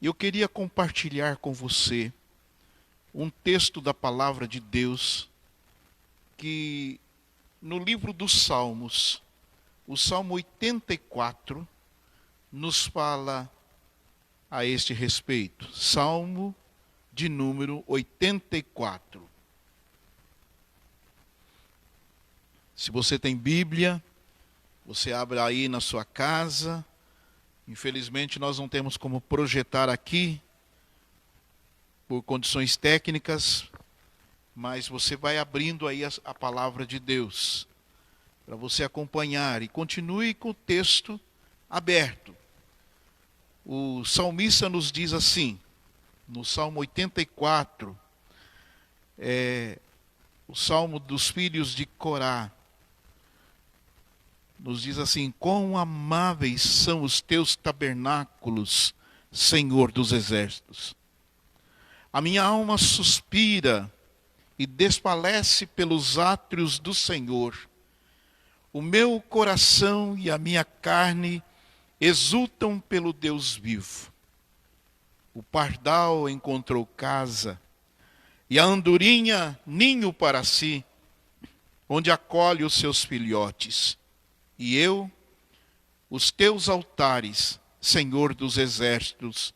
Eu queria compartilhar com você um texto da palavra de Deus que no livro dos Salmos, o Salmo 84, nos fala a este respeito. Salmo de número 84. Se você tem Bíblia, você abre aí na sua casa. Infelizmente nós não temos como projetar aqui, por condições técnicas, mas você vai abrindo aí a palavra de Deus, para você acompanhar, e continue com o texto aberto. O salmista nos diz assim, no Salmo 84, o Salmo dos filhos de Corá, nos diz assim: quão amáveis são os teus tabernáculos, Senhor dos exércitos. A minha alma suspira e desfalece pelos átrios do Senhor. O meu coração e a minha carne exultam pelo Deus vivo. O pardal encontrou casa, e a andorinha ninho para si, onde acolhe os seus filhotes. E eu, os teus altares, Senhor dos exércitos,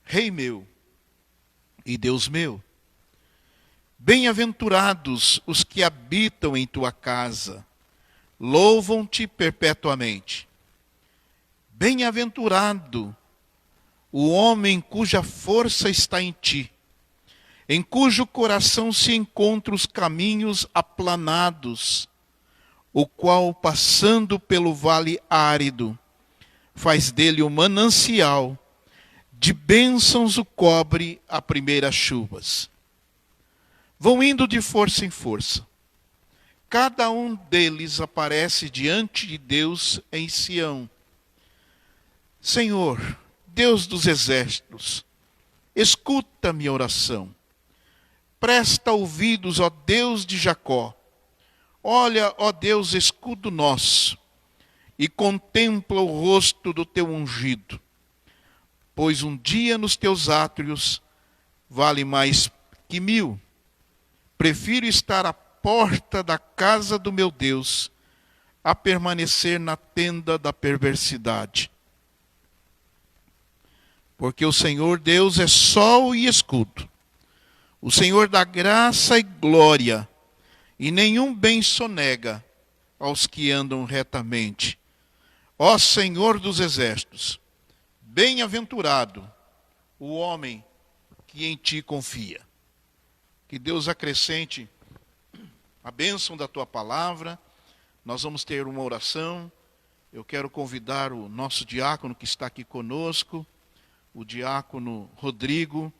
Rei meu e Deus meu. Bem-aventurados os que habitam em tua casa, louvam-te perpetuamente. Bem-aventurado o homem cuja força está em ti, em cujo coração se encontram os caminhos aplanados, o qual, passando pelo vale árido, faz dele um manancial, de bênçãos o cobre a primeiras chuvas. Vão indo de força em força. Cada um deles aparece diante de Deus em Sião. Senhor, Deus dos exércitos, escuta minha oração. Presta ouvidos, ó Deus de Jacó. Olha, ó Deus, escudo nosso, e contempla o rosto do teu ungido. Pois um dia nos teus átrios vale mais que 1000. Prefiro estar à porta da casa do meu Deus, a permanecer na tenda da perversidade. Porque o Senhor Deus é sol e escudo. O Senhor dá graça e glória, e nenhum bem sonega aos que andam retamente. Ó Senhor dos exércitos, bem-aventurado o homem que em ti confia. Que Deus acrescente a bênção da tua palavra. Nós vamos ter uma oração. Eu quero convidar o nosso diácono que está aqui conosco, o diácono Rodrigo,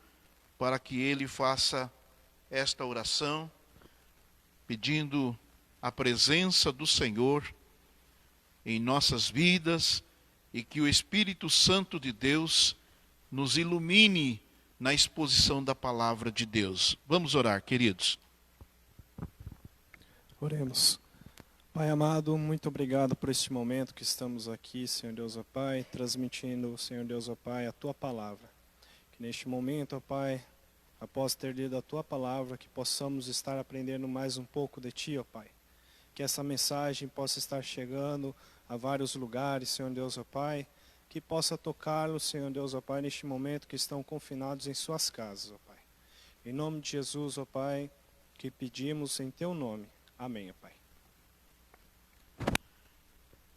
para que ele faça esta oração, pedindo a presença do Senhor em nossas vidas e que o Espírito Santo de Deus nos ilumine na exposição da palavra de Deus. Vamos orar, queridos. Oremos. Pai amado, muito obrigado por este momento que estamos aqui, Senhor Deus, ó Pai, transmitindo, Senhor Deus, ó Pai, a Tua palavra. Que neste momento, ó Pai, após ter lido a Tua palavra, que possamos estar aprendendo mais um pouco de Ti, ó Pai. Que essa mensagem possa estar chegando a vários lugares, Senhor Deus, ó Pai. Que possa tocá-los, Senhor Deus, ó Pai, neste momento que estão confinados em suas casas, ó Pai. Em nome de Jesus, ó Pai, que pedimos em Teu nome. Amém, ó Pai.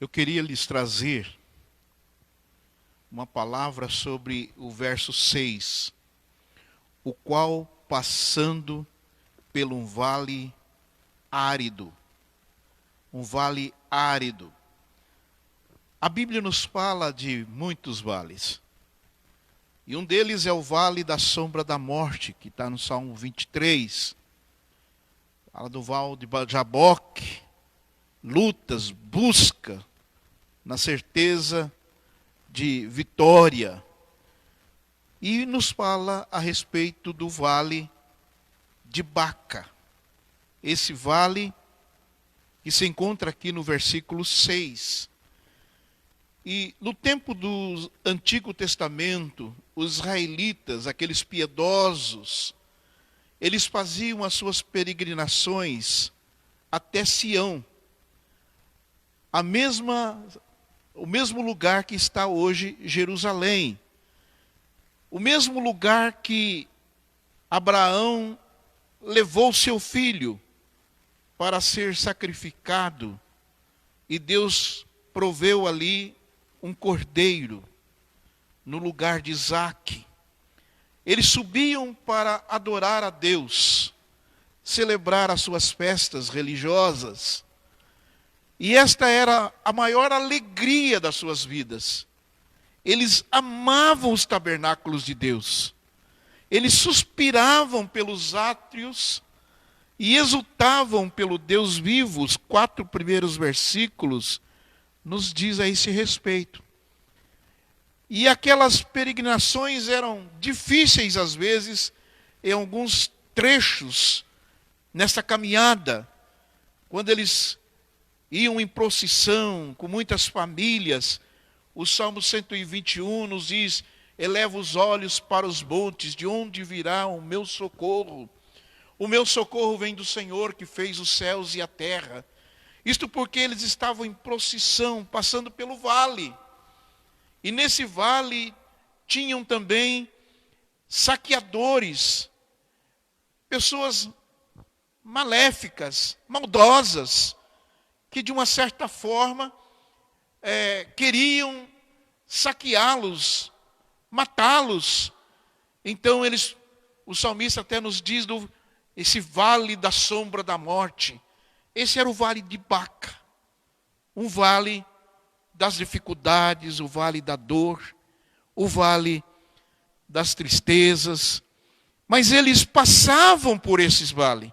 Eu queria lhes trazer uma palavra sobre o verso 6. O qual, passando por um vale árido. Um vale árido. A Bíblia nos fala de muitos vales. E um deles é o vale da sombra da morte, que está no Salmo 23. Fala do vale de Jaboque, lutas, busca, na certeza de vitória. E nos fala a respeito do vale de Baca. Esse vale que se encontra aqui no versículo 6. E no tempo do Antigo Testamento, os israelitas, aqueles piedosos, eles faziam as suas peregrinações até Sião, o mesmo lugar que está hoje Jerusalém, o mesmo lugar que Abraão levou seu filho para ser sacrificado, e Deus proveu ali um cordeiro no lugar de Isaque. Eles subiam para adorar a Deus, celebrar as suas festas religiosas. E esta era a maior alegria das suas vidas. Eles amavam os tabernáculos de Deus. Eles suspiravam pelos átrios e exultavam pelo Deus vivo. Os 4 primeiros versículos nos diz a esse respeito. E aquelas peregrinações eram difíceis às vezes, em alguns trechos, nessa caminhada, quando eles iam em procissão, com muitas famílias. O Salmo 121 nos diz: eleva os olhos para os montes, de onde virá o meu socorro? O meu socorro vem do Senhor, que fez os céus e a terra. Isto porque eles estavam em procissão, passando pelo vale. E nesse vale tinham também saqueadores, pessoas maléficas, maldosas, que de uma certa forma queriam saqueá-los, matá-los. Então o salmista até nos diz esse vale da sombra da morte. Esse era o vale de Baca, um vale das dificuldades, o vale da dor, o vale das tristezas. Mas eles passavam por esses vales.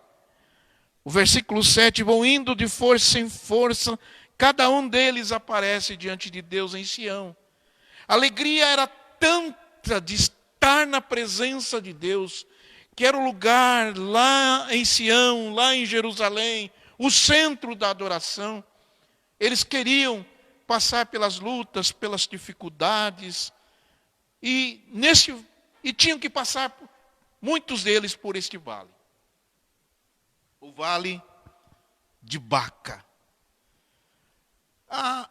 O versículo 7, vão indo de força em força, cada um deles aparece diante de Deus em Sião. A alegria era tanta de estar na presença de Deus, que era o lugar lá em Sião, lá em Jerusalém, o centro da adoração. Eles queriam passar pelas lutas, pelas dificuldades, e tinham que passar, muitos deles, por este vale. O vale de Baca. A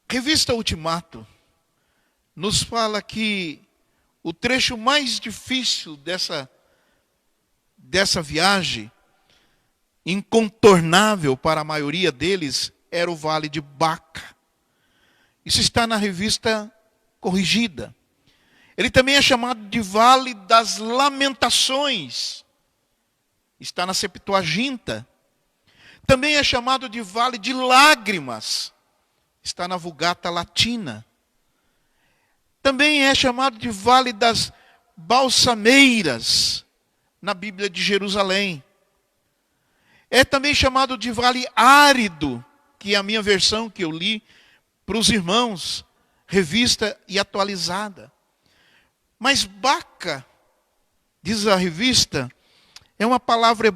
revista Ultimato nos fala que o trecho mais difícil dessa viagem, incontornável para a maioria deles, era o vale de Baca. Isso está na revista Corrigida. Ele também é chamado de Vale das Lamentações. Está na Septuaginta. Também é chamado de Vale de Lágrimas. Está na Vulgata Latina. Também é chamado de Vale das Balsameiras, na Bíblia de Jerusalém. É também chamado de Vale Árido, que é a minha versão que eu li para os irmãos, revista e atualizada. Mas Baca, diz a revista, é uma palavra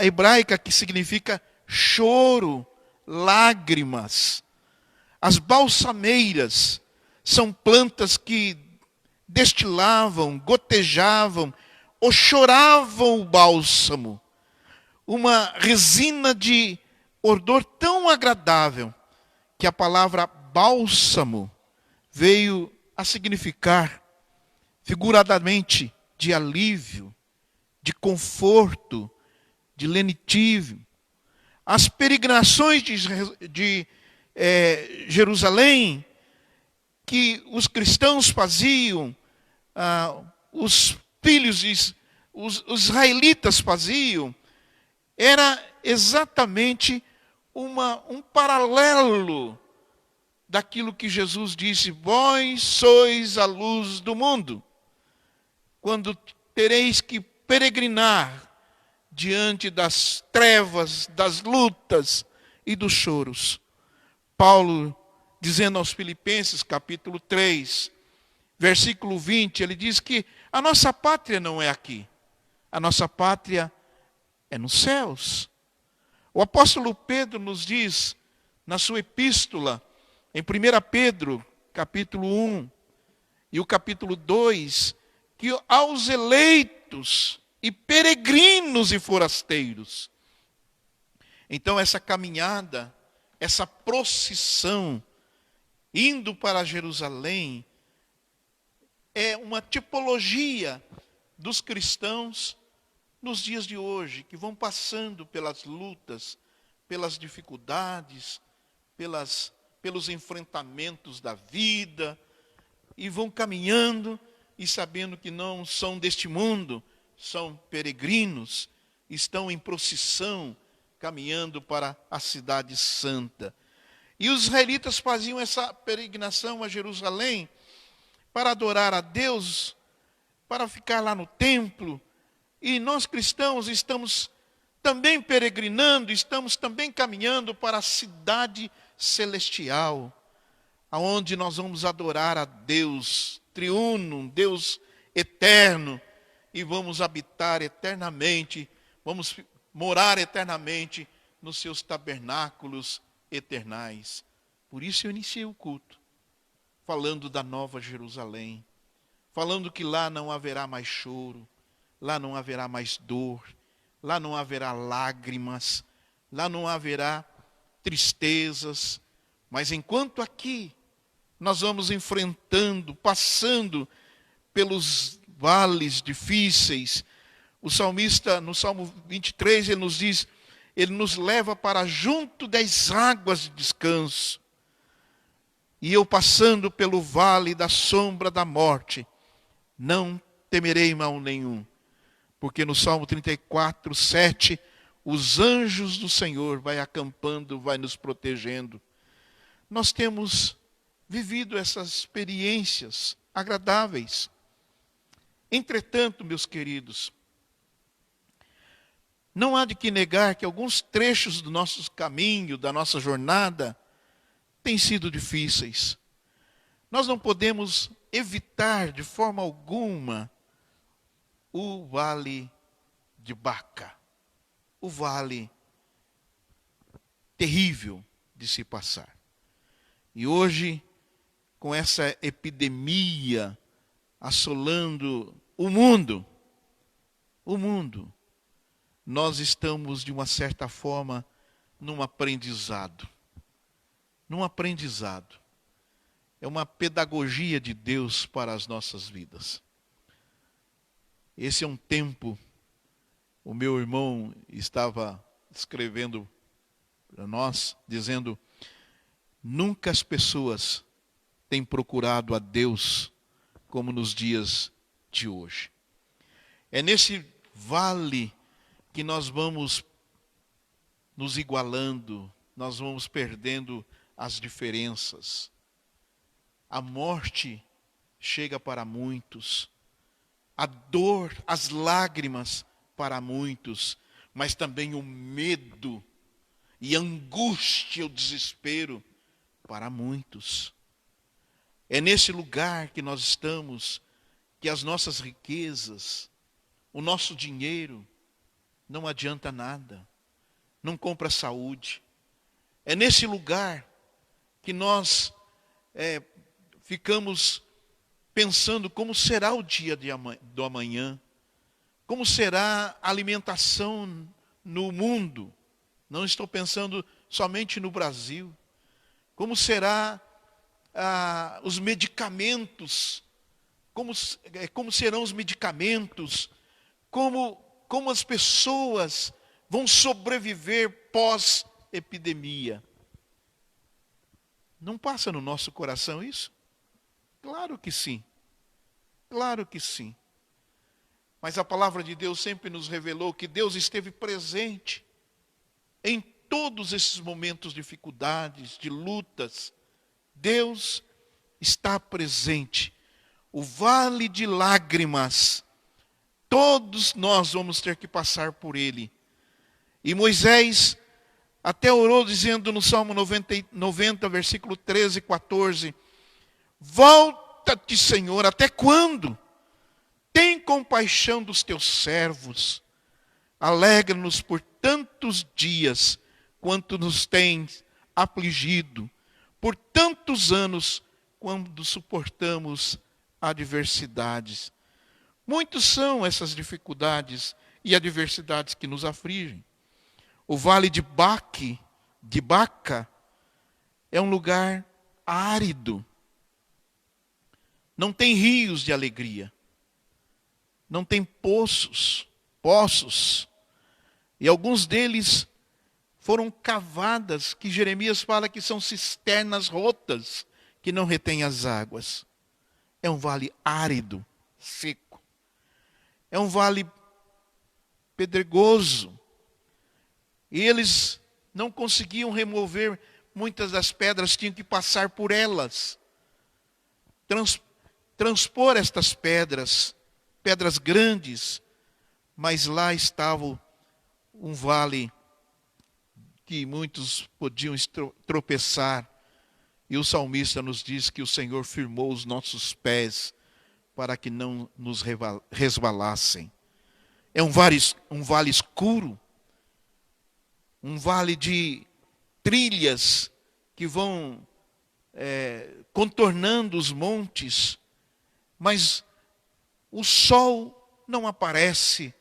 hebraica que significa choro, lágrimas. As balsameiras são plantas que destilavam, gotejavam ou choravam o bálsamo. Uma resina de odor tão agradável que a palavra bálsamo veio a significar, figuradamente, de alívio, de conforto, de lenitivo. As peregrinações de Jerusalém, que os cristãos faziam, os filhos, os israelitas faziam, era exatamente um paralelo daquilo que Jesus disse: vós sois a luz do mundo. Quando tereis que peregrinar diante das trevas, das lutas e dos choros. Paulo, dizendo aos Filipenses, capítulo 3, versículo 20, ele diz que a nossa pátria não é aqui. A nossa pátria é nos céus. O apóstolo Pedro nos diz, na sua epístola, em 1 Pedro, capítulo 1 e o capítulo 2, que aos eleitos e peregrinos e forasteiros. Então essa caminhada, essa procissão, indo para Jerusalém, é uma tipologia dos cristãos nos dias de hoje, que vão passando pelas lutas, pelas dificuldades, pelos enfrentamentos da vida, e vão caminhando e sabendo que não são deste mundo, são peregrinos, estão em procissão, caminhando para a cidade santa. E os israelitas faziam essa peregrinação a Jerusalém para adorar a Deus, para ficar lá no templo. E nós cristãos estamos também peregrinando, estamos também caminhando para a cidade celestial, aonde nós vamos adorar a Deus triuno, um Deus eterno, e vamos habitar eternamente, vamos morar eternamente nos seus tabernáculos eternais. Por isso eu iniciei o culto, falando da Nova Jerusalém, falando que lá não haverá mais choro, lá não haverá mais dor, lá não haverá lágrimas, lá não haverá tristezas, mas enquanto aqui nós vamos enfrentando, passando pelos vales difíceis, o salmista, no Salmo 23, ele nos diz, ele nos leva para junto das águas de descanso. E eu passando pelo vale da sombra da morte, não temerei mal nenhum. Porque no Salmo 34, 7, os anjos do Senhor vai acampando, vai nos protegendo. Nós temos vivido essas experiências agradáveis. Entretanto, meus queridos, não há de que negar que alguns trechos do nosso caminho, da nossa jornada, têm sido difíceis. Nós não podemos evitar de forma alguma o vale de Baca, o vale terrível de se passar. E hoje, com essa epidemia assolando o mundo, nós estamos, de uma certa forma, num aprendizado. É uma pedagogia de Deus para as nossas vidas. Esse é um tempo, o meu irmão estava escrevendo para nós, dizendo, nunca as pessoas têm procurado a Deus como nos dias de hoje. É nesse vale que nós vamos nos igualando, nós vamos perdendo as diferenças. A morte chega para muitos, a dor, as lágrimas para muitos, mas também o medo e a angústia, o desespero para muitos. É nesse lugar que nós estamos, que as nossas riquezas, o nosso dinheiro, não adianta nada, não compra saúde. É nesse lugar que nós ficamos pensando como será o dia do amanhã, como será a alimentação no mundo. Não estou pensando somente no Brasil. Como será os medicamentos, como serão os medicamentos, como as pessoas vão sobreviver pós-epidemia. Não passa no nosso coração isso? Claro que sim. Claro que sim. Mas a palavra de Deus sempre nos revelou que Deus esteve presente em todos esses momentos de dificuldades, de lutas. Deus está presente. O vale de lágrimas, todos nós vamos ter que passar por ele. E Moisés até orou dizendo no Salmo 90, versículo 13 e 14, volta-te, Senhor, até quando? Tem compaixão dos teus servos. Alegra-nos por tantos dias, quanto nos tens afligido, por tantos anos, quando suportamos adversidades. Muitas são essas dificuldades e adversidades que nos afligem. O vale de Baca, é um lugar árido. Não tem rios de alegria. Não tem poços. E alguns deles foram cavadas, que Jeremias fala que são cisternas rotas, que não retêm as águas. É um vale árido, seco. É um vale pedregoso. E eles não conseguiam remover muitas das pedras, tinham que passar por elas. Transpor estas pedras grandes, mas lá estava um vale que muitos podiam tropeçar. E o salmista nos diz que o Senhor firmou os nossos pés para que não nos resvalassem. É um vale escuro, um vale de trilhas que vão contornando os montes, mas o sol não aparece,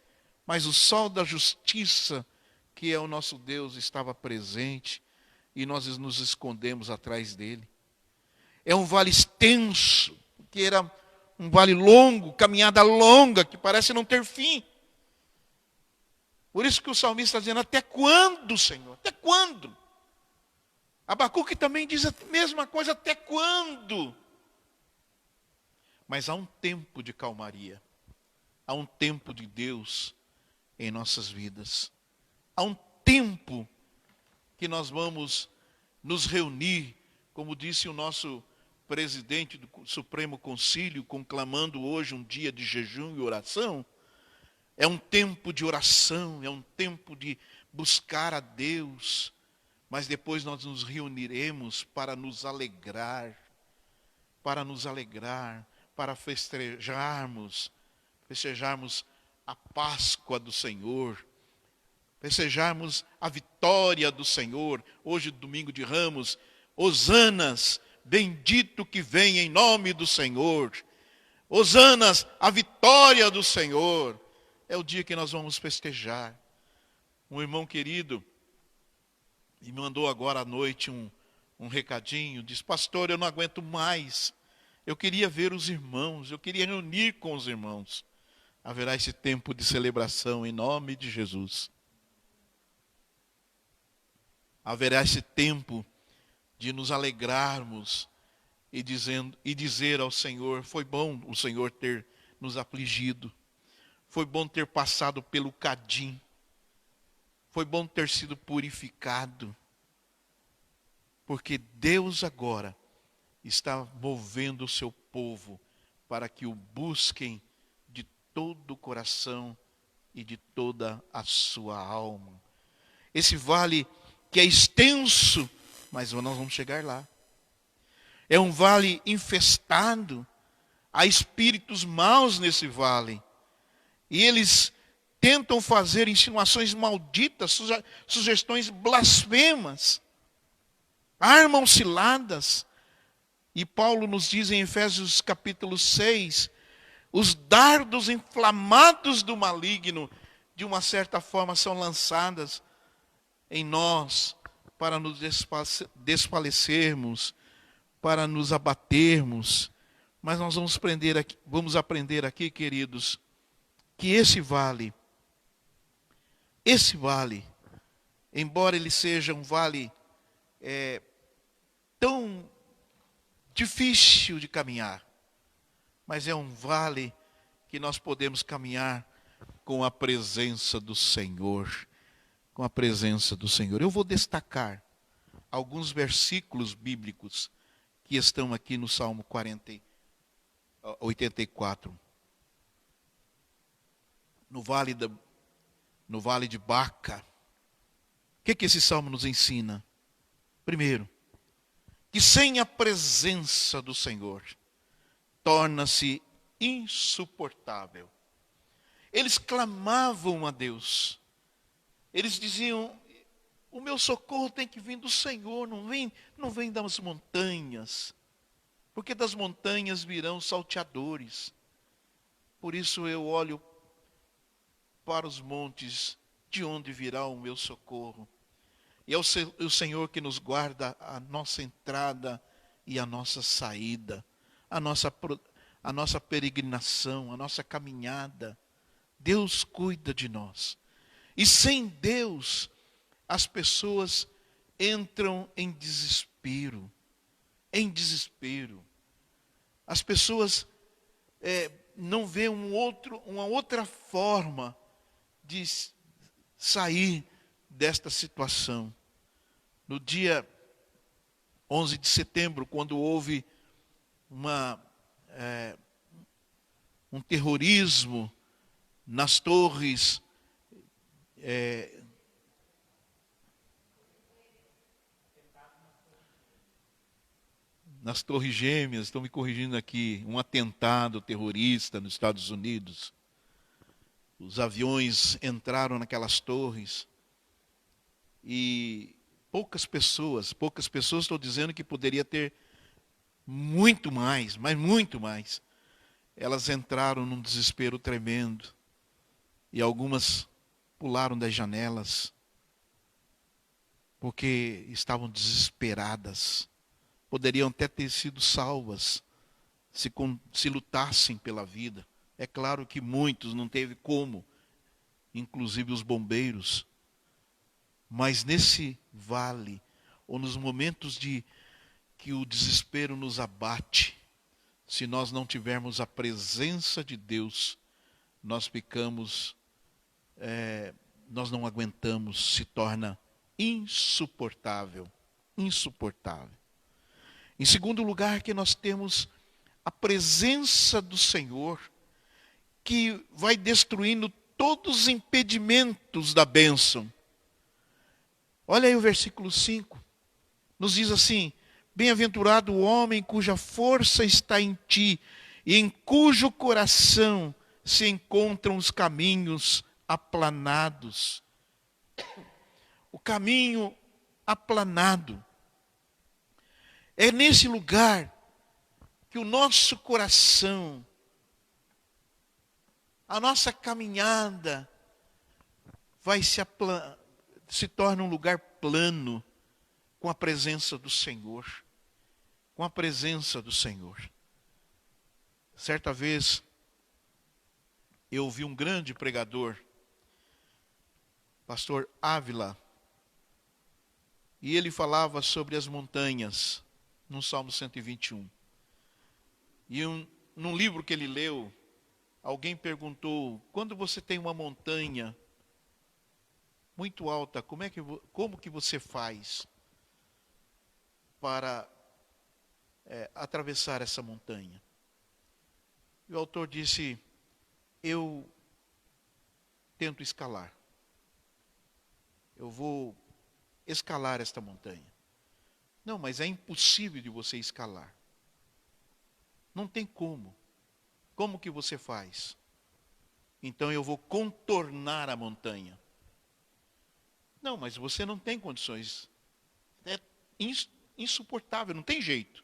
mas o sol da justiça, que é o nosso Deus, estava presente, e nós nos escondemos atrás dele. É um vale extenso, que era um vale longo, caminhada longa, que parece não ter fim. Por isso que o salmista está dizendo, até quando, Senhor? Até quando? Abacuque também diz a mesma coisa, até quando? Mas há um tempo de calmaria. Há um tempo de Deus em nossas vidas. Há um tempo que nós vamos nos reunir, como disse o nosso presidente do Supremo Concílio, conclamando hoje um dia de jejum e oração. É um tempo de oração, é um tempo de buscar a Deus, mas depois nós nos reuniremos para nos alegrar, para festejarmos a Páscoa do Senhor, festejarmos a vitória do Senhor. Hoje, domingo de Ramos, hosanas, bendito que vem em nome do Senhor. Hosanas, a vitória do Senhor. É o dia que nós vamos festejar. Um irmão querido me mandou agora à noite um recadinho. Diz, pastor, eu não aguento mais. Eu queria ver os irmãos, eu queria reunir com os irmãos. Haverá esse tempo de celebração em nome de Jesus. Haverá esse tempo de nos alegrarmos e dizer ao Senhor, foi bom o Senhor ter nos afligido. Foi bom ter passado pelo Cadim. Foi bom ter sido purificado. Porque Deus agora está movendo o seu povo para que o busquem de todo o coração e de toda a sua alma. Esse vale que é extenso, mas nós vamos chegar lá. É um vale infestado. Há espíritos maus nesse vale. E eles tentam fazer insinuações malditas, sugestões blasfemas. Armam ciladas. E Paulo nos diz em Efésios capítulo 6, os dardos inflamados do maligno, de uma certa forma, são lançadas em nós, para nos desfalecermos, para nos abatermos. Mas nós vamos aprender aqui, queridos, que esse vale, embora ele seja um vale tão difícil de caminhar, mas é um vale que nós podemos caminhar com a presença do Senhor. Com a presença do Senhor. Eu vou destacar alguns versículos bíblicos que estão aqui no Salmo 84. No vale de Baca. O que esse salmo nos ensina? Primeiro, que sem a presença do Senhor, torna-se insuportável. Eles clamavam a Deus. Eles diziam, o meu socorro tem que vir do Senhor, não vem das montanhas. porque das montanhas virão salteadores. Por isso eu olho para os montes, de onde virá o meu socorro. E é o Senhor que nos guarda a nossa entrada e a nossa saída, a nossa peregrinação, a nossa caminhada. Deus cuida de nós. E sem Deus, as pessoas entram em desespero. Em desespero. As pessoas não vêem uma outra forma de sair desta situação. No dia 11 de setembro, quando houve um terrorismo nas torres, nas Torres Gêmeas, estão me corrigindo aqui, um atentado terrorista nos Estados Unidos. Os aviões entraram naquelas torres e poucas pessoas, estou dizendo que poderia ter muito mais, mas muito mais. Elas entraram num desespero tremendo e algumas pularam das janelas porque estavam desesperadas. Poderiam até ter sido salvas se lutassem pela vida. É claro que muitos não teve como, inclusive os bombeiros. Mas nesse vale, ou nos momentos que o desespero nos abate, se nós não tivermos a presença de Deus, nós nós não aguentamos, se torna insuportável. Insuportável. Em segundo lugar, que nós temos a presença do Senhor, que vai destruindo todos os impedimentos da bênção. Olha aí o versículo 5. Nos diz assim: bem-aventurado o homem cuja força está em ti, e em cujo coração se encontram os caminhos aplanados. O caminho aplanado. É nesse lugar que o nosso coração, a nossa caminhada, se torna um lugar plano com a presença do Senhor. Com a presença do Senhor. Certa vez, eu ouvi um grande pregador, pastor Ávila, e ele falava sobre as montanhas, no Salmo 121. E num livro que ele leu, alguém perguntou: quando você tem uma montanha muito alta, como que você faz para atravessar essa montanha? E o autor disse: eu tento escalar. Eu vou escalar esta montanha. Não, mas é impossível de você escalar. Não tem como. Como que você faz? Então eu vou contornar a montanha. Não, mas você não tem condições. É insuportável, não tem jeito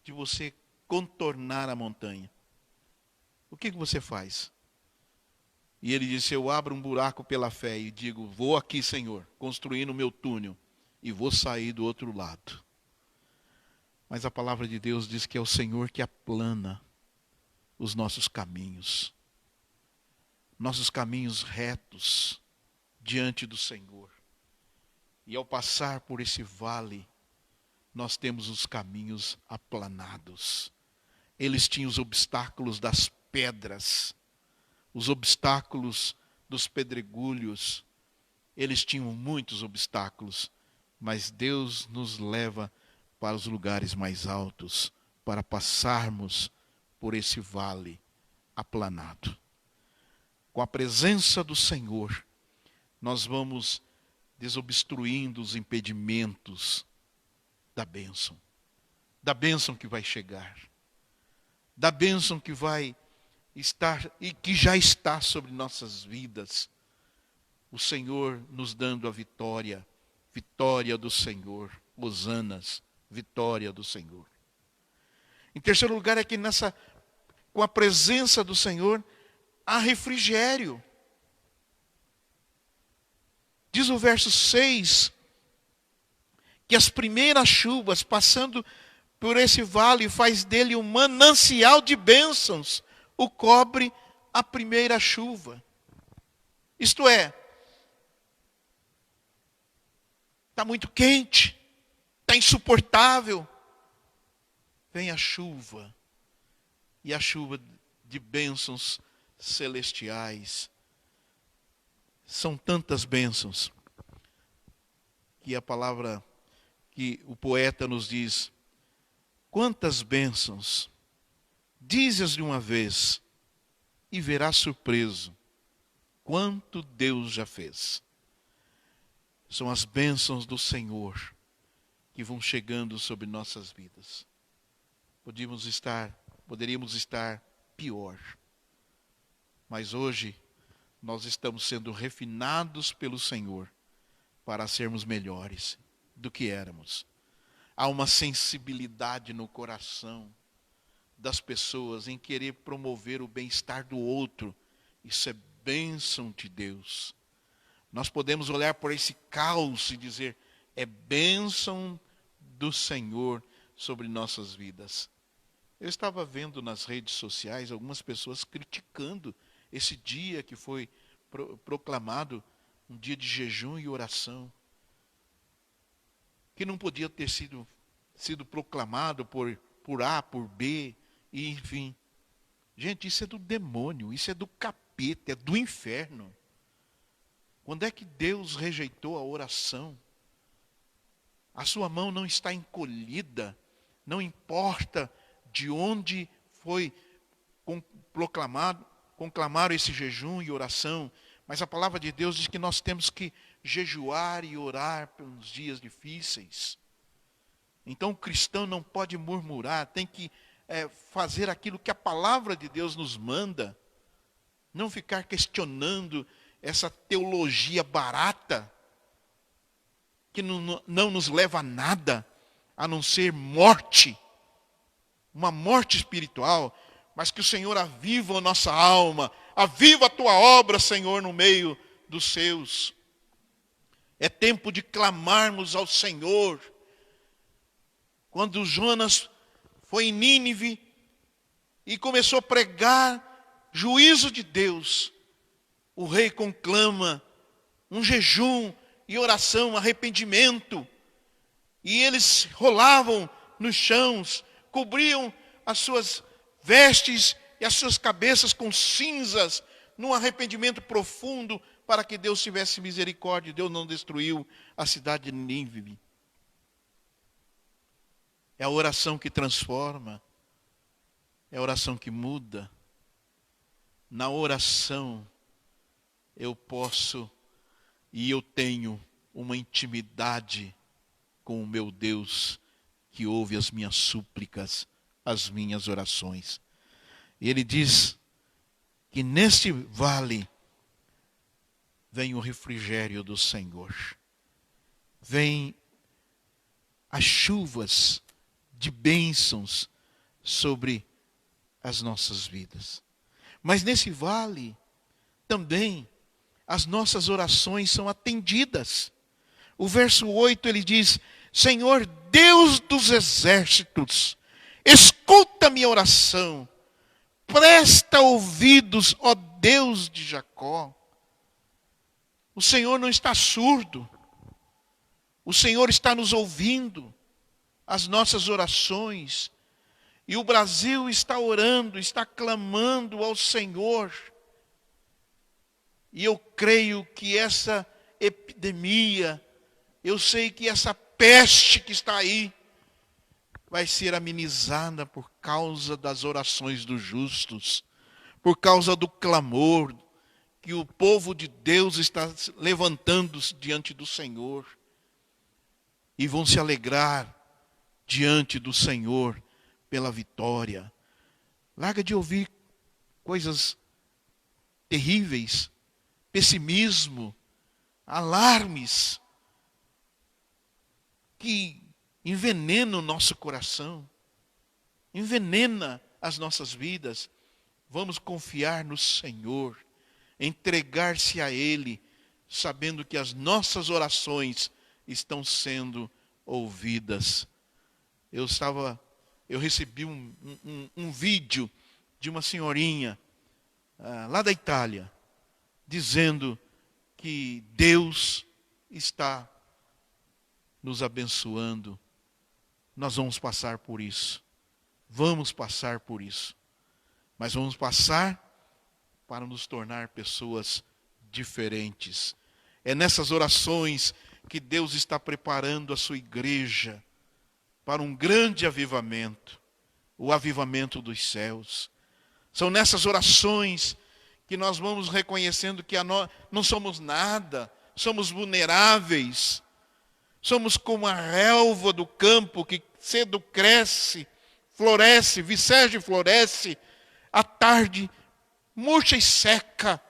de você contornar a montanha. O que você faz? E ele disse: eu abro um buraco pela fé e digo: vou aqui, Senhor, construindo o meu túnel e vou sair do outro lado. Mas a palavra de Deus diz que é o Senhor que aplana os nossos caminhos retos diante do Senhor. E ao passar por esse vale, nós temos os caminhos aplanados. Eles tinham os obstáculos das pedras, os obstáculos dos pedregulhos. Eles tinham muitos obstáculos, mas Deus nos leva para os lugares mais altos, para passarmos por esse vale aplanado. Com a presença do Senhor, nós vamos desobstruindo os impedimentos da bênção que vai chegar, da bênção que vai estar e que já está sobre nossas vidas. O Senhor nos dando a vitória do Senhor, hosanas, vitória do Senhor. Em terceiro lugar é que com a presença do Senhor há refrigério. Diz o verso 6, que as primeiras chuvas passando por esse vale faz dele um manancial de bênçãos, o cobre a primeira chuva. Isto é, está muito quente, está insuportável. Vem a chuva, e a chuva de bênçãos celestiais. São tantas bênçãos que a palavra, que o poeta nos diz, quantas bênçãos, dize-as de uma vez, e verás surpreso quanto Deus já fez. São as bênçãos do Senhor que vão chegando sobre nossas vidas. Poderíamos estar pior, mas hoje nós estamos sendo refinados pelo Senhor para sermos melhores do que éramos. Há uma sensibilidade no coração das pessoas em querer promover o bem-estar do outro. Isso é bênção de Deus. Nós podemos olhar por esse caos e dizer, é bênção do Senhor sobre nossas vidas. Eu estava vendo nas redes sociais algumas pessoas criticando esse dia que foi proclamado um dia de jejum e oração, que não podia ter sido proclamado por A, por B, e enfim. Gente, isso é do demônio, isso é do capeta, é do inferno. Quando é que Deus rejeitou a oração? A sua mão não está encolhida, não importa de onde foi conclamaram esse jejum e oração, mas a palavra de Deus diz que nós temos que jejuar e orar pelos dias difíceis. Então o cristão não pode murmurar, tem que fazer aquilo que a palavra de Deus nos manda, não ficar questionando essa teologia barata, que não nos leva a nada, a não ser morte, uma morte espiritual, mas que o Senhor aviva a nossa alma, aviva a tua obra, Senhor, no meio dos seus. É tempo de clamarmos ao Senhor. Quando Jonas foi em Nínive e começou a pregar juízo de Deus, o rei conclama um jejum e oração, arrependimento. E eles rolavam nos chãos, cobriam as suas vestes e as suas cabeças com cinzas, num arrependimento profundo, para que Deus tivesse misericórdia. Deus não destruiu a cidade de Nínive. É a oração que transforma, é a oração que muda. Na oração eu posso e eu tenho uma intimidade com o meu Deus, que ouve as minhas súplicas, as minhas orações. E ele diz que neste vale vem o refrigério do Senhor. Vem as chuvas de bênçãos sobre as nossas vidas. Mas nesse vale também as nossas orações são atendidas. O verso 8 ele diz, Senhor Deus dos exércitos, escuta minha oração, presta ouvidos, ó Deus de Jacó. O Senhor não está surdo, o Senhor está nos ouvindo, as nossas orações, e o Brasil está orando, está clamando ao Senhor. E eu creio que essa epidemia, eu sei que essa peste que está aí, vai ser amenizada por causa das orações dos justos, por causa do clamor que o povo de Deus está levantando diante do Senhor. E vão se alegrar diante do Senhor pela vitória. Larga de ouvir coisas terríveis, pessimismo, alarmes, que envenenam o nosso coração. envenena as nossas vidas. Vamos confiar no Senhor, entregar-se a Ele, sabendo que as nossas orações estão sendo ouvidas. Eu recebi um vídeo de uma senhorinha lá da Itália, dizendo que Deus está nos abençoando. Nós vamos passar por isso. Vamos passar por isso. Mas vamos passar para nos tornar pessoas diferentes. É nessas orações que Deus está preparando a sua igreja para um grande avivamento, o avivamento dos céus. São nessas orações que nós vamos reconhecendo que não somos nada, somos vulneráveis, somos como a relva do campo que cedo cresce, floresce, viceja e floresce, à tarde murcha e seca.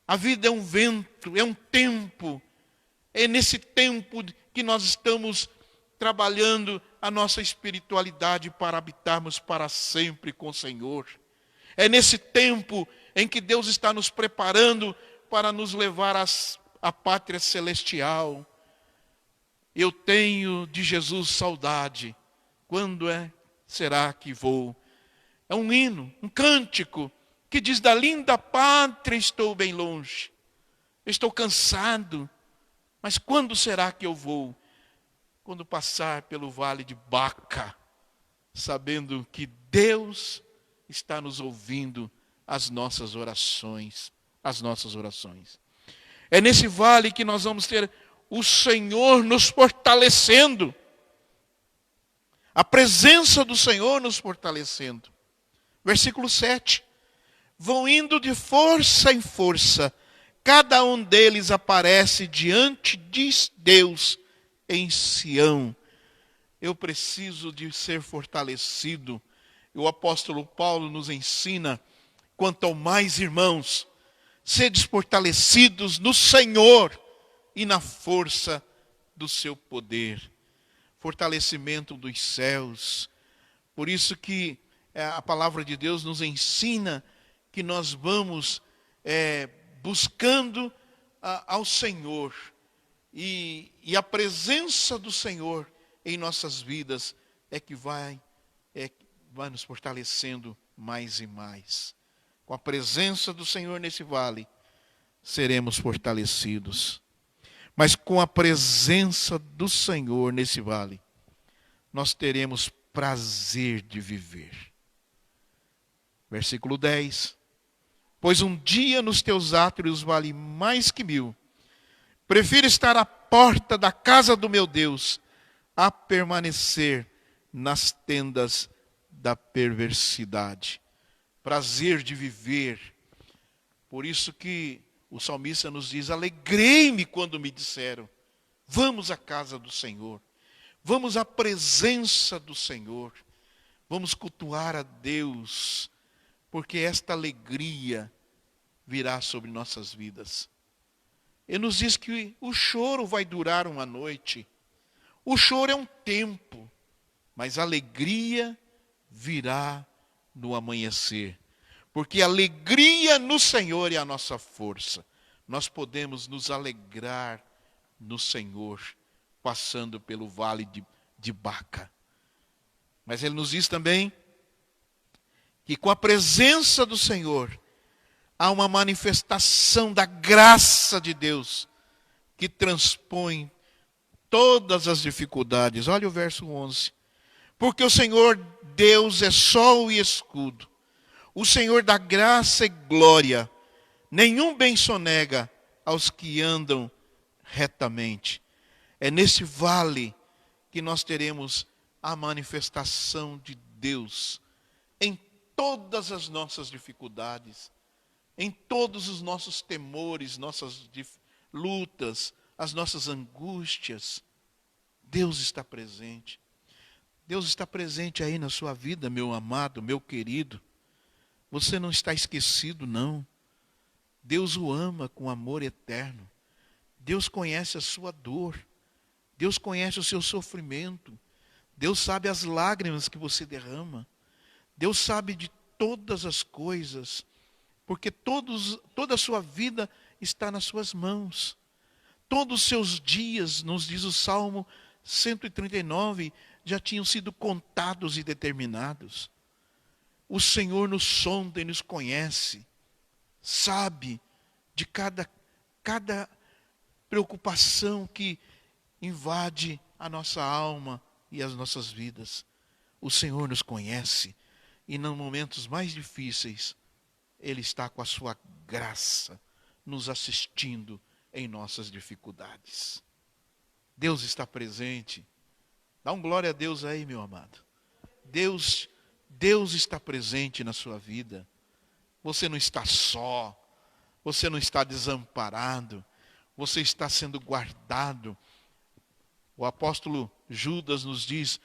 A vida é um vento, é um tempo. É nesse tempo que nós estamos trabalhando a nossa espiritualidade para habitarmos para sempre com o Senhor. É nesse tempo em que Deus está nos preparando para nos levar à pátria celestial. Eu tenho de Jesus saudade. Quando será que vou? É um hino, um cântico, que diz: da linda pátria estou bem longe. Estou cansado, mas quando será que eu vou? Quando passar pelo vale de Baca, sabendo que Deus está nos ouvindo as nossas orações, É nesse vale que nós vamos ter o Senhor nos fortalecendo. A presença do Senhor nos fortalecendo. Versículo 7. Vão indo de força em força. Cada um deles aparece diante de Deus em Sião. Eu preciso de ser fortalecido. O apóstolo Paulo nos ensina: quanto ao mais, irmãos, sedes fortalecidos no Senhor e na força do seu poder. Fortalecimento dos céus. Por isso que a palavra de Deus nos ensina que nós vamos buscando ao Senhor. E a presença do Senhor em nossas vidas é que vai nos fortalecendo mais e mais. Com a presença do Senhor nesse vale, seremos fortalecidos. Mas com a presença do Senhor nesse vale, nós teremos prazer de viver. Versículo 10. Pois um dia nos teus átrios vale mais que 1000. Prefiro estar à porta da casa do meu Deus a permanecer nas tendas da perversidade. Prazer de viver. Por isso que o salmista nos diz: alegrei-me quando me disseram, vamos à casa do Senhor. Vamos à presença do Senhor. Vamos cultuar a Deus. Porque esta alegria virá sobre nossas vidas. Ele nos diz que o choro vai durar uma noite. O choro é um tempo. Mas a alegria virá no amanhecer. Porque a alegria no Senhor é a nossa força. Nós podemos nos alegrar no Senhor, passando pelo vale de Baca. Mas ele nos diz também que com a presença do Senhor, há uma manifestação da graça de Deus, que transpõe todas as dificuldades. Olha o verso 11. Porque o Senhor Deus é sol e escudo. O Senhor dá graça e glória. Nenhum bem sonega aos que andam retamente. É nesse vale que nós teremos a manifestação de Deus em todas as nossas dificuldades, em todos os nossos temores, nossas lutas, as nossas angústias. Deus está presente. Deus está presente aí na sua vida, meu amado, meu querido. Você não está esquecido, não. Deus o ama com amor eterno. Deus conhece a sua dor. Deus conhece o seu sofrimento. Deus sabe as lágrimas que você derrama. Deus sabe de todas as coisas, porque toda a sua vida está nas suas mãos. Todos os seus dias, nos diz o Salmo 139, já tinham sido contados e determinados. O Senhor nos sonda e nos conhece, sabe de cada preocupação que invade a nossa alma e as nossas vidas. O Senhor nos conhece e nos momentos mais difíceis, Ele está com a sua graça nos assistindo em nossas dificuldades. Deus está presente. Dá um glória a Deus aí, meu amado. Deus está presente na sua vida. Você não está só. Você não está desamparado. Você está sendo guardado. O apóstolo Judas nos diz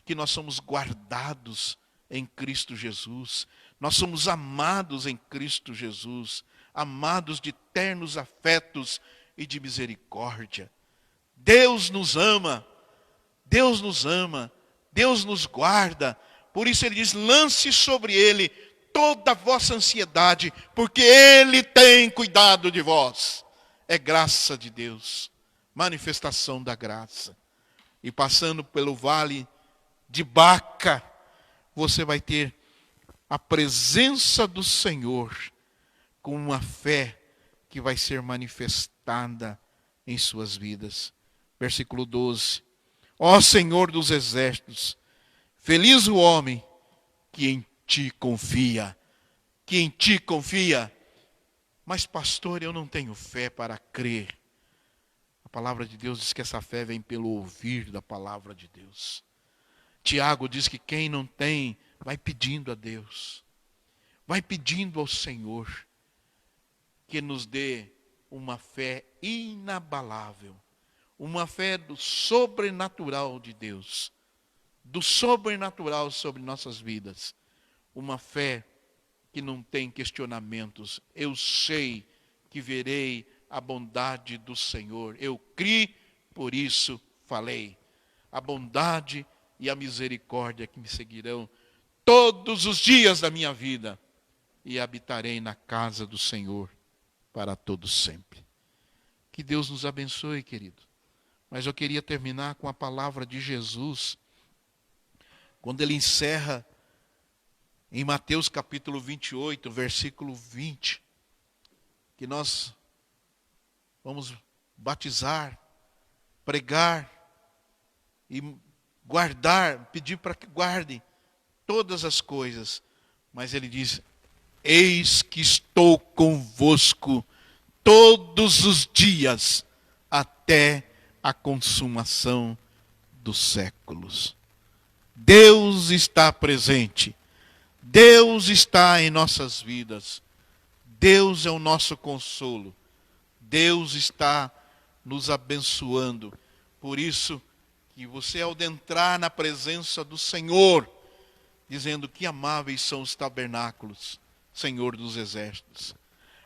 que nós somos guardados em Cristo Jesus. Nós somos amados em Cristo Jesus. Amados de ternos afetos e de misericórdia. Deus nos ama. Deus nos ama. Deus nos guarda. Por isso ele diz, lance sobre ele toda a vossa ansiedade, porque ele tem cuidado de vós. É graça de Deus, manifestação da graça. E passando pelo vale de Baca, você vai ter a presença do Senhor com uma fé que vai ser manifestada em suas vidas. Versículo 12. Ó Senhor dos exércitos, feliz o homem que em ti confia. Que em ti confia. Mas pastor, eu não tenho fé para crer. A palavra de Deus diz que essa fé vem pelo ouvir da palavra de Deus. Tiago diz que quem não tem, vai pedindo a Deus. Vai pedindo ao Senhor que nos dê uma fé inabalável. Uma fé do sobrenatural de Deus. Do sobrenatural sobre nossas vidas. Uma fé que não tem questionamentos. Eu sei que verei a bondade do Senhor. Eu criei, por isso falei. A bondade e a misericórdia que me seguirão todos os dias da minha vida. E habitarei na casa do Senhor para todos sempre. Que Deus nos abençoe, querido. Mas eu queria terminar com a palavra de Jesus, quando ele encerra em Mateus capítulo 28, versículo 20, que nós vamos batizar, pregar e guardar, pedir para que guardem todas as coisas. Mas ele diz, eis que estou convosco todos os dias até a consumação dos séculos. Deus está presente. Deus está em nossas vidas. Deus é o nosso consolo. Deus está nos abençoando. Por isso que você, ao entrar na presença do Senhor, dizendo que amáveis são os tabernáculos, Senhor dos exércitos.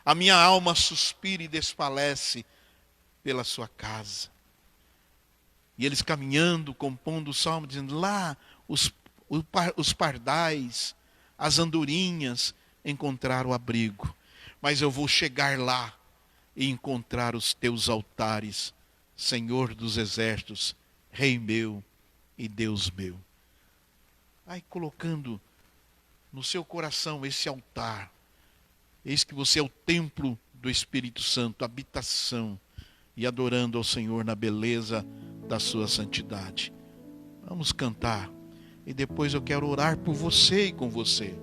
A minha alma suspira e desfalece pela sua casa. E eles caminhando, compondo o salmo, dizendo, lá os pardais, as andorinhas encontraram abrigo. Mas eu vou chegar lá e encontrar os teus altares, Senhor dos exércitos, Rei meu e Deus meu. Vai colocando no seu coração esse altar. Eis que você é o templo do Espírito Santo, habitação, e adorando ao Senhor na beleza da sua santidade. Vamos cantar. E depois eu quero orar por você e com você.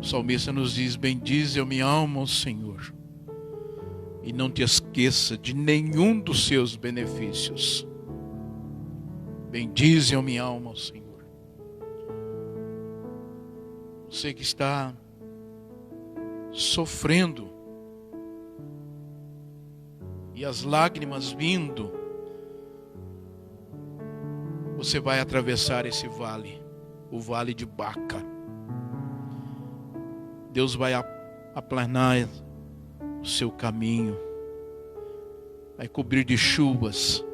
O salmista nos diz, bendize a minha alma ao Senhor. E não te esqueça de nenhum dos seus benefícios. Bendize a minha alma ao Senhor. Você que está sofrendo e as lágrimas vindo, você vai atravessar esse vale, o vale de Baca. Deus vai aplanar o seu caminho, vai cobrir de chuvas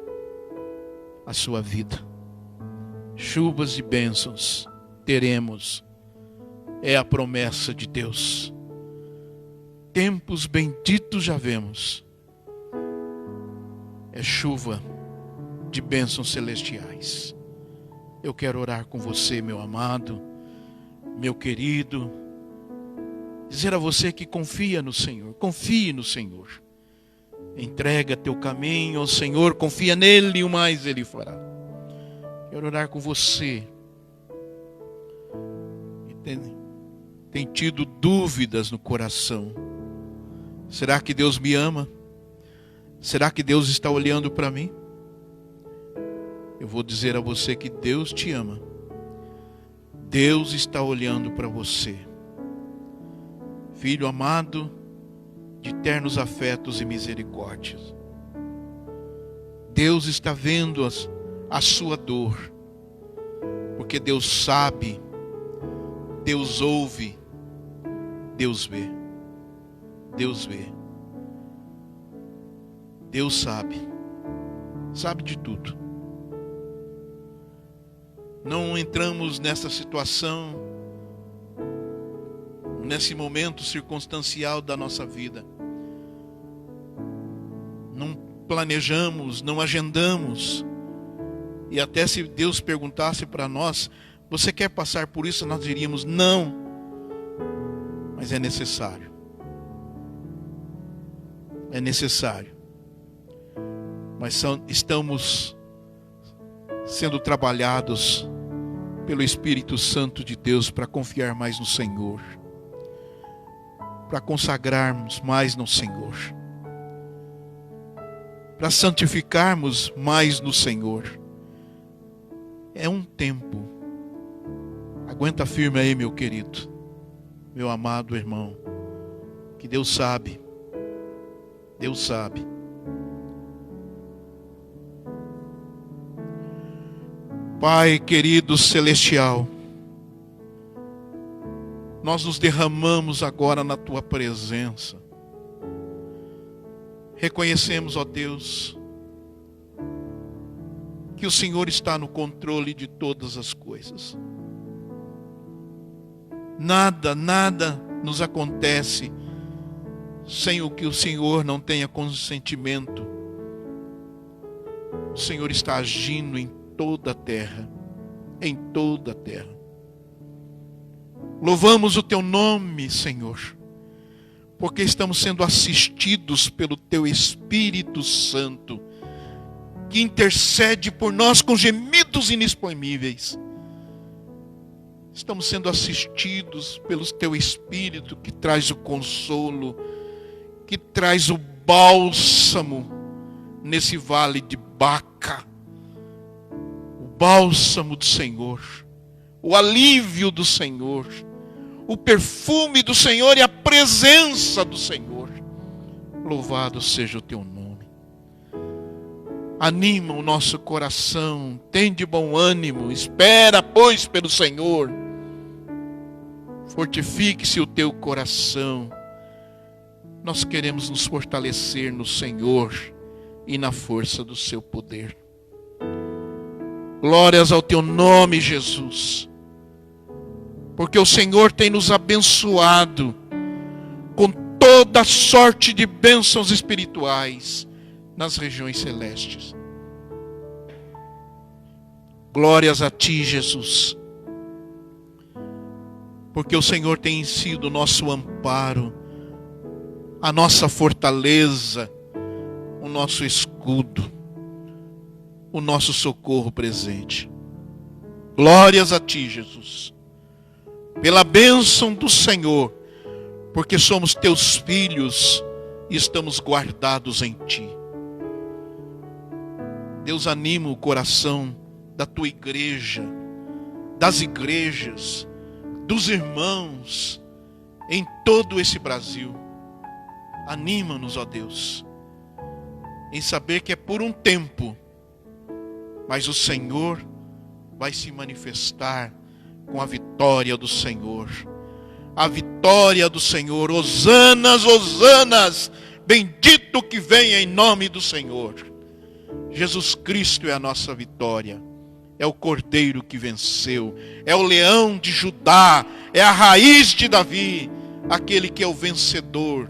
a sua vida. chuvas de bênçãos teremos. É a promessa de Deus. Tempos benditos já vemos. É chuva de bênçãos celestiais. Eu quero orar com você, meu amado, meu querido. Dizer a você que confia no Senhor. Confie no Senhor. Entrega teu caminho ao Senhor. Confia nele e o mais Ele fará. Quero orar com você. Tem tido dúvidas no coração. Será que Deus me ama? Será que Deus está olhando para mim? Eu vou dizer a você que Deus te ama. Deus está olhando para você. Filho amado, de ternos afetos e misericórdias. Deus está vendo a sua dor. Porque Deus sabe, Deus ouve, Deus vê. Deus vê. Deus sabe. Sabe de tudo. Não entramos nessa situação, nesse momento circunstancial da nossa vida. Não planejamos, não agendamos. E até se Deus perguntasse para nós, você quer passar por isso? Nós diríamos, não. Mas é necessário. É necessário. Mas estamos sendo trabalhados pelo Espírito Santo de Deus para confiar mais no Senhor. Para consagrarmos mais no Senhor. Para santificarmos mais no Senhor. É um tempo. Aguenta firme aí, meu querido, meu amado irmão, que Deus sabe. Deus sabe. Pai querido celestial, nós nos derramamos agora na Tua presença. Reconhecemos, ó Deus, que o Senhor está no controle de todas as coisas. Nada nos acontece sem o que o Senhor não tenha consentimento. O Senhor está agindo em toda a terra, em toda a terra. Louvamos o Teu nome, Senhor, porque estamos sendo assistidos pelo Teu Espírito Santo, que intercede por nós com gemidos inexprimíveis. Estamos sendo assistidos pelo Teu Espírito, que traz o consolo, que traz o bálsamo nesse vale de Baca. O bálsamo do Senhor, o alívio do Senhor, o perfume do Senhor e a presença do Senhor. Louvado seja o Teu nome. Anima o nosso coração, tem de bom ânimo, espera, pois, pelo Senhor. Fortifique-se o teu coração. Nós queremos nos fortalecer no Senhor e na força do seu poder. Glórias ao Teu nome, Jesus. Porque o Senhor tem nos abençoado com toda sorte de bênçãos espirituais nas regiões celestes. Glórias a Ti, Jesus. Porque o Senhor tem sido o nosso amparo, a nossa fortaleza, o nosso escudo, o nosso socorro presente. Glórias a Ti, Jesus. Pela bênção do Senhor, porque somos Teus filhos e estamos guardados em Ti. Deus, anima o coração da Tua igreja, das igrejas, dos irmãos em todo esse Brasil. Anima-nos, ó Deus, em saber que é por um tempo, mas o Senhor vai se manifestar com a vitória do Senhor. A vitória do Senhor. Hosanas, hosanas, bendito que venha em nome do Senhor. Jesus Cristo é a nossa vitória. é o Cordeiro que venceu, é o leão de Judá, é a raiz de Davi, aquele que é o vencedor.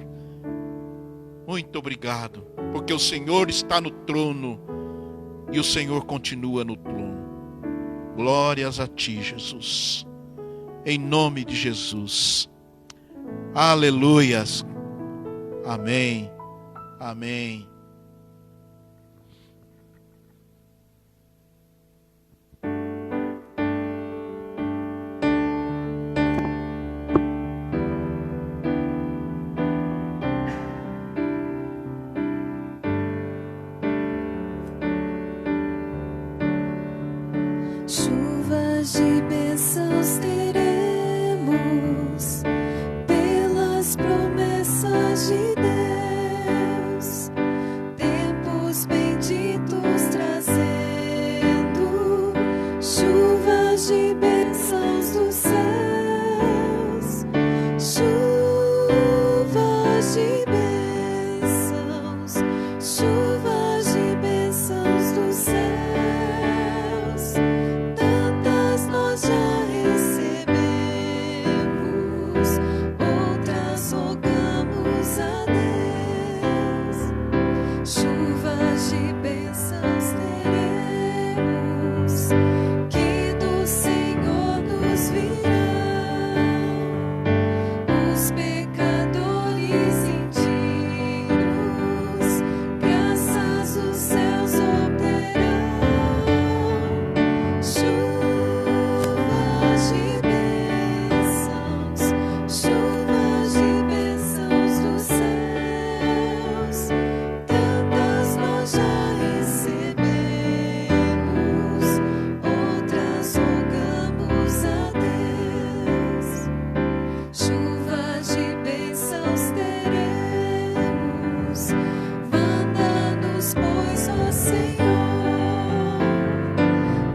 Muito obrigado, porque o Senhor está no trono e o Senhor continua no trono. Glórias a ti, Jesus. Em nome de Jesus. Aleluias. Amém. Amém. Chuvas de bênçãos teremos pelas promessas de Deus, tempos benditos trazendo, chuvas de bênçãos dos céus, chuvas de bênçãos, chuvas de bênçãos dos céus. Nós já recebemos, outras rogamos a Deus. Chuvas de bênçãos teremos, que do Senhor nos virão. Os pecadores indignos, graças os céus obterão. Chuvas de bênçãos dos céus, tantas nós já recebemos, outras rogamos a Deus. Chuvas de bênçãos teremos, manda-nos, pois, ó Senhor,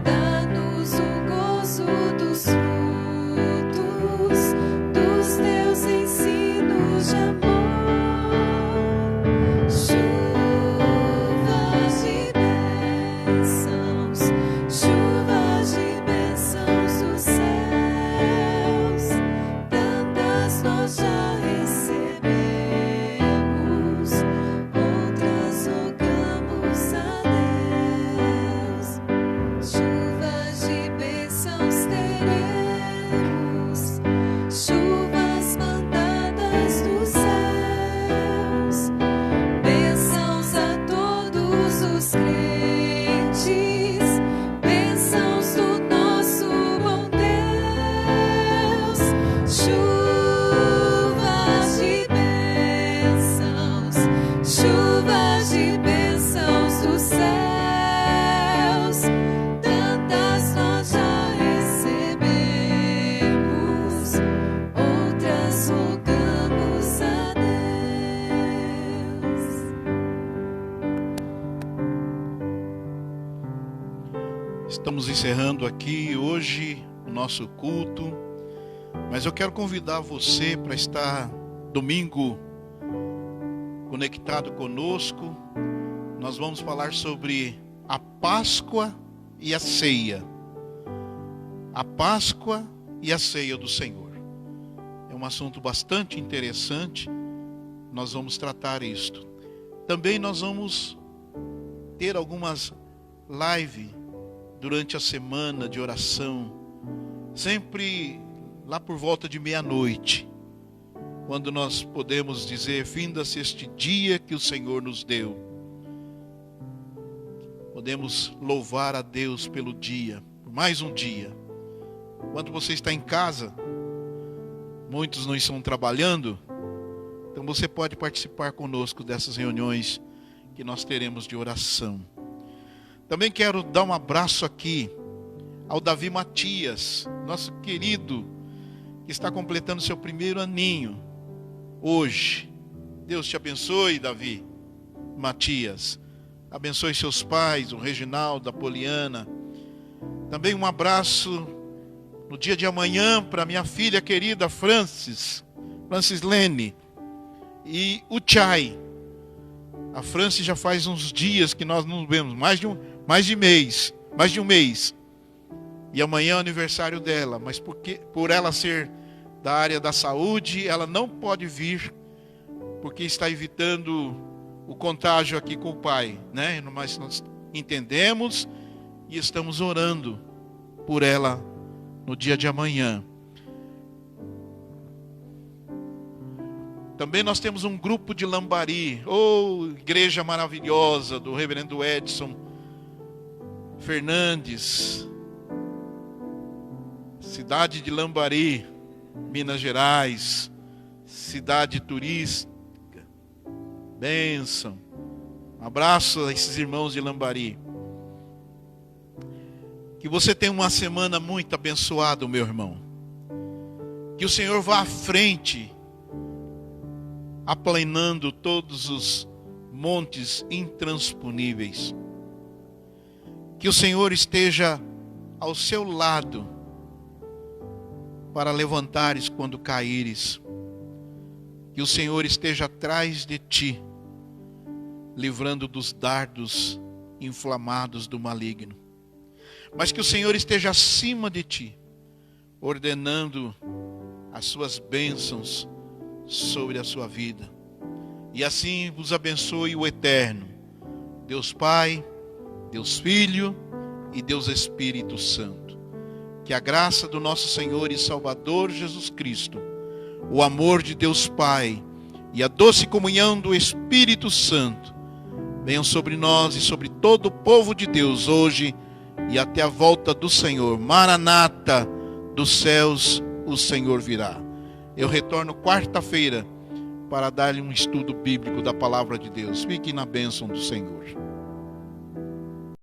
dá-nos o gozo dos frutos dos teus ensinos de amor. Chuvas de bênçãos dos céus, tantas nós já recebemos, outras rogamos a Deus. Chuvas de bênçãos teremos, chuvas mandadas dos céus, bênçãos a todos os crentes, bênçãos do nosso bom Deus. Chuvas de bênçãos dos céus, tantas nós já recebemos, outras rogamos a Deus. Estamos encerrando aqui hoje o nosso culto, mas eu quero convidar você para estar domingo conectado conosco. Nós vamos falar sobre a Páscoa e a ceia. A Páscoa e a ceia do Senhor. É um assunto bastante interessante. Nós vamos tratar isto. Também nós vamos ter algumas lives durante a semana de oração, sempre lá por volta de meia-noite, quando nós podemos dizer: finda-se este dia que o Senhor nos deu. Podemos louvar a Deus pelo dia, por mais um dia. Enquanto você está em casa, muitos não estão trabalhando, então você pode participar conosco dessas reuniões que nós teremos de oração. Também quero dar um abraço aqui ao Davi Matias, nosso querido, que está completando seu primeiro aninho hoje. Deus te abençoe, Davi Matias. Abençoe seus pais, o Reginaldo, a Poliana. Também um abraço no dia de amanhã para minha filha querida Francis Lene e o Chai. A Francis já faz uns dias que nós não vemos, mais de um mês. E amanhã é o aniversário dela, mas por ela ser da área da saúde, ela não pode vir, porque está evitando o contágio aqui com o pai, né? Mas nós entendemos e estamos orando por ela no dia de amanhã. Também nós temos um grupo de Lambari, igreja maravilhosa do reverendo Edson Fernandes, cidade de Lambari, Minas Gerais, cidade turística, bênção. Um abraço a esses irmãos de Lambari. Que você tenha uma semana muito abençoada, meu irmão. Que o Senhor vá à frente, aplanando todos os montes intransponíveis. Que o Senhor esteja ao seu lado, para levantares quando caíres. Que o Senhor esteja atrás de ti, livrando dos dardos inflamados do maligno. Mas que o Senhor esteja acima de ti, ordenando as suas bênçãos sobre a sua vida. E assim vos abençoe o Eterno, Deus Pai, Deus Filho e Deus Espírito Santo. Que a graça do nosso Senhor e Salvador Jesus Cristo, o amor de Deus Pai e a doce comunhão do Espírito Santo venham sobre nós e sobre todo o povo de Deus hoje e até a volta do Senhor. Maranata, dos céus o Senhor virá. Eu retorno quarta-feira para dar-lhe um estudo bíblico da palavra de Deus. Fique na bênção do Senhor.